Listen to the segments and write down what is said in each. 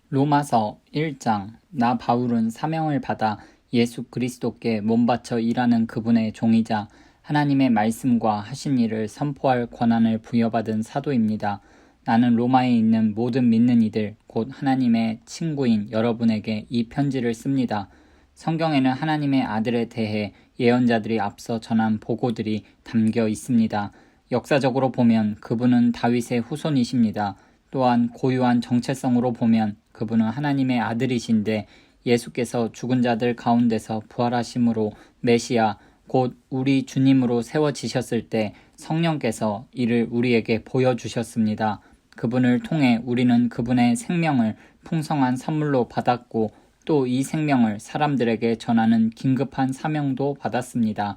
로마서 1장. 나 바울은 사명을 받아 예수 그리스도께 몸바쳐 일하는 그분의 종이자 하나님의 말씀과 하신 일을 선포할 권한을 부여받은 사도입니다. 나는 로마에 있는 모든 믿는 이들, 곧 하나님의 친구인 여러분에게 이 편지를 씁니다. 성경에는 하나님의 아들에 대해 예언자들이 앞서 전한 보고들이 담겨 있습니다. 역사적으로 보면 그분은 다윗의 후손이십니다. 또한 고유한 정체성으로 보면 그분은 하나님의 아들이신데 예수께서 죽은 자들 가운데서 부활하심으로 메시아 곧 우리 주님으로 세워지셨을 때 성령께서 이를 우리에게 보여주셨습니다. 그분을 통해 우리는 그분의 생명을 풍성한 선물로 받았고 또 이 생명을 사람들에게 전하는 긴급한 사명도 받았습니다.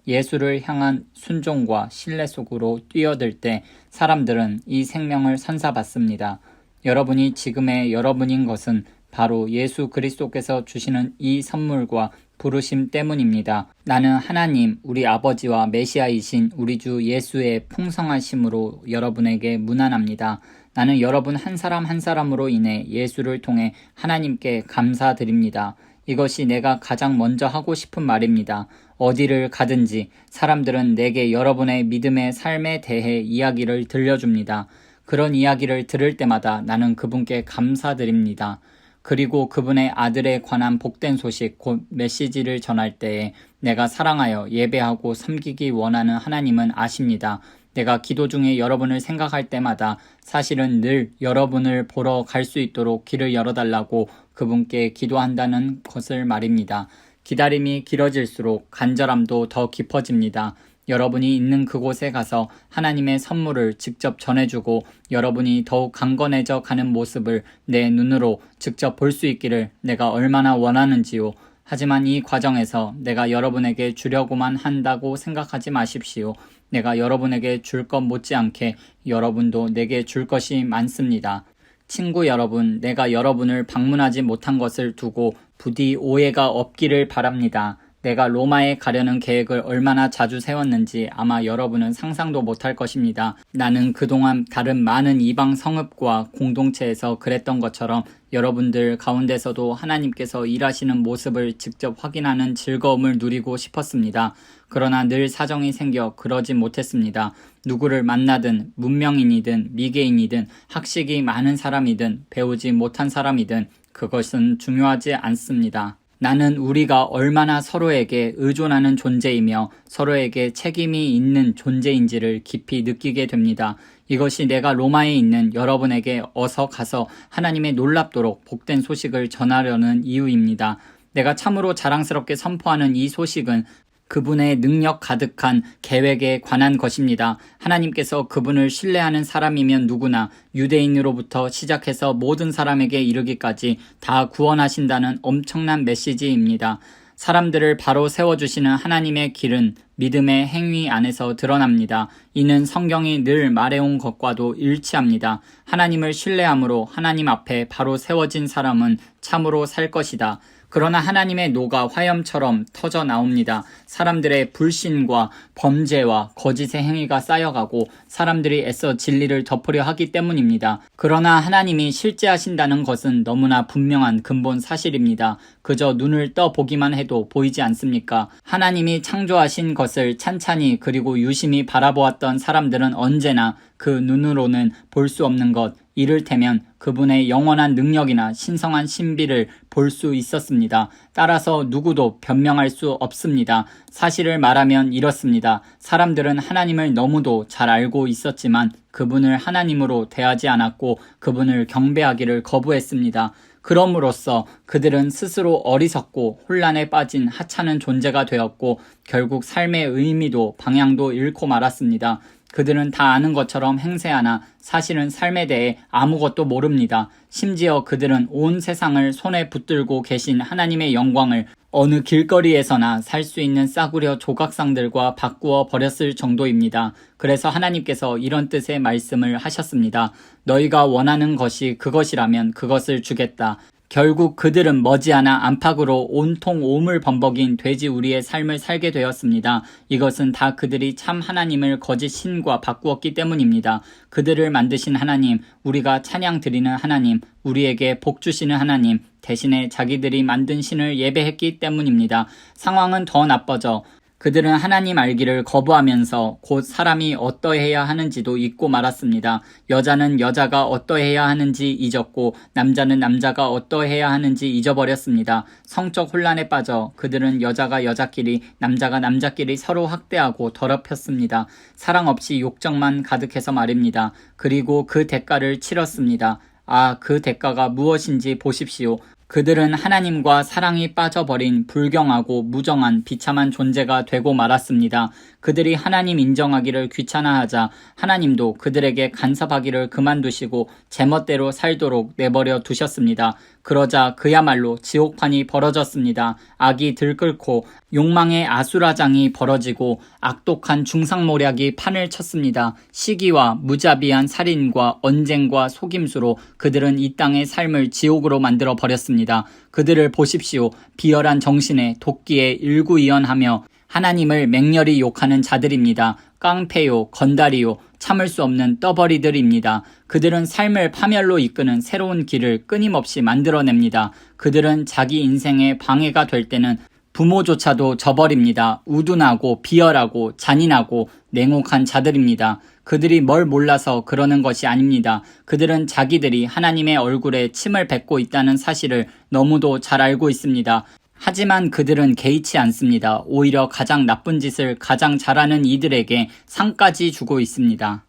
예수를 향한 순종과 신뢰 속으로 뛰어들 때 사람들은 이 생명을 선사받습니다. 여러분이 지금의 여러분인 것은 바로 예수 그리스도께서 주시는 이 선물과 부르심 때문입니다. 나는 하나님, 우리 아버지와 메시아이신 우리 주 예수의 풍성하심으로 여러분에게 문안합니다. 나는 여러분 한 사람 한 사람으로 인해 예수를 통해 하나님께 감사드립니다. 이것이 내가 가장 먼저 하고 싶은 말입니다. 어디를 가든지 사람들은 내게 여러분의 믿음의 삶에 대해 이야기를 들려줍니다. 그런 이야기를 들을 때마다 나는 그분께 감사드립니다. 그리고 그분의 아들에 관한 복된 소식, 곧 메시지를 전할 때에 내가 사랑하여 예배하고 섬기기 원하는 하나님은 아십니다. 내가 기도 중에 여러분을 생각할 때마다 사실은 늘 여러분을 보러 갈 수 있도록 길을 열어달라고 그분께 기도한다는 것을 말입니다. 기다림이 길어질수록 간절함도 더 깊어집니다. 여러분이 있는 그곳에 가서 하나님의 선물을 직접 전해주고 여러분이 더욱 강건해져 가는 모습을 내 눈으로 직접 볼 수 있기를 내가 얼마나 원하는지요. 하지만 이 과정에서 내가 여러분에게 주려고만 한다고 생각하지 마십시오. 내가 여러분에게 줄 것 못지않게 여러분도 내게 줄 것이 많습니다. 친구 여러분, 내가 여러분을 방문하지 못한 것을 두고 부디 오해가 없기를 바랍니다. 내가 로마에 가려는 계획을 얼마나 자주 세웠는지 아마 여러분은 상상도 못할 것입니다. 나는 그동안 다른 많은 이방 성읍과 공동체에서 그랬던 것처럼 여러분들 가운데서도 하나님께서 일하시는 모습을 직접 확인하는 즐거움을 누리고 싶었습니다. 그러나 늘 사정이 생겨 그러지 못했습니다. 누구를 만나든 문명인이든 미개인이든 학식이 많은 사람이든 배우지 못한 사람이든 그것은 중요하지 않습니다. 나는 우리가 얼마나 서로에게 의존하는 존재이며 서로에게 책임이 있는 존재인지를 깊이 느끼게 됩니다. 이것이 내가 로마에 있는 여러분에게 어서 가서 하나님의 놀랍도록 복된 소식을 전하려는 이유입니다. 내가 참으로 자랑스럽게 선포하는 이 소식은 그분의 능력 가득한 계획에 관한 것입니다. 하나님께서 그분을 신뢰하는 사람이면 누구나 유대인으로부터 시작해서 모든 사람에게 이르기까지 다 구원하신다는 엄청난 메시지입니다. 사람들을 바로 세워주시는 하나님의 길은 믿음의 행위 안에서 드러납니다. 이는 성경이 늘 말해온 것과도 일치합니다. 하나님을 신뢰함으로 하나님 앞에 바로 세워진 사람은 참으로 살 것이다. 그러나 하나님의 노가 화염처럼 터져 나옵니다. 사람들의 불신과 범죄와 거짓의 행위가 쌓여가고 사람들이 애써 진리를 덮으려 하기 때문입니다. 그러나 하나님이 실제하신다는 것은 너무나 분명한 근본 사실입니다. 그저 눈을 떠보기만 해도 보이지 않습니까? 하나님이 창조하신 것을 찬찬히 그리고 유심히 바라보았던 사람들은 언제나 그 눈으로는 볼 수 없는 것, 이를테면 그분의 영원한 능력이나 신성한 신비를 볼 수 있었습니다. 따라서 누구도 변명할 수 없습니다. 사실을 말하면 이렇습니다. 사람들은 하나님을 너무도 잘 알고 있었지만 그분을 하나님으로 대하지 않았고 그분을 경배하기를 거부했습니다. 그럼으로써 그들은 스스로 어리석고 혼란에 빠진 하찮은 존재가 되었고 결국 삶의 의미도 방향도 잃고 말았습니다. 그들은 다 아는 것처럼 행세하나 사실은 삶에 대해 아무것도 모릅니다. 심지어 그들은 온 세상을 손에 붙들고 계신 하나님의 영광을 어느 길거리에서나 살 수 있는 싸구려 조각상들과 바꾸어 버렸을 정도입니다. 그래서 하나님께서 이런 뜻의 말씀을 하셨습니다. 너희가 원하는 것이 그것이라면 그것을 주겠다. 결국 그들은 머지않아 안팎으로 온통 오물범벅인 돼지 우리의 삶을 살게 되었습니다. 이것은 다 그들이 참 하나님을 거짓 신과 바꾸었기 때문입니다. 그들을 만드신 하나님, 우리가 찬양 드리는 하나님, 우리에게 복 주시는 하나님, 대신에 자기들이 만든 신을 예배했기 때문입니다. 상황은 더 나빠져 그들은 하나님 알기를 거부하면서 곧 사람이 어떠해야 하는지도 잊고 말았습니다. 여자는 여자가 어떠해야 하는지 잊었고 남자는 남자가 어떠해야 하는지 잊어버렸습니다. 성적 혼란에 빠져 그들은 여자가 여자끼리 남자가 남자끼리 서로 학대하고 더럽혔습니다. 사랑 없이 욕정만 가득해서 말입니다. 그리고 그 대가를 치렀습니다. 아, 그 대가가 무엇인지 보십시오. 그들은 하나님과 사랑이 빠져버린 불경하고 무정한 비참한 존재가 되고 말았습니다. 그들이 하나님 인정하기를 귀찮아하자 하나님도 그들에게 간섭하기를 그만두시고 제멋대로 살도록 내버려 두셨습니다. 그러자 그야말로 지옥판이 벌어졌습니다. 악이 들끓고 욕망의 아수라장이 벌어지고 악독한 중상모략이 판을 쳤습니다. 시기와 무자비한 살인과 언쟁과 속임수로 그들은 이 땅의 삶을 지옥으로 만들어 버렸습니다. 그들을 보십시오. 비열한 정신에 도끼에 일구이연하며 하나님을 맹렬히 욕하는 자들입니다. 깡패요, 건달이요, 참을 수 없는 떠버리들입니다. 그들은 삶을 파멸로 이끄는 새로운 길을 끊임없이 만들어냅니다. 그들은 자기 인생에 방해가 될 때는 부모조차도 저버립니다. 우둔하고 비열하고 잔인하고 냉혹한 자들입니다. 그들이 뭘 몰라서 그러는 것이 아닙니다. 그들은 자기들이 하나님의 얼굴에 침을 뱉고 있다는 사실을 너무도 잘 알고 있습니다. 하지만 그들은 개의치 않습니다. 오히려 가장 나쁜 짓을 가장 잘하는 이들에게 상까지 주고 있습니다.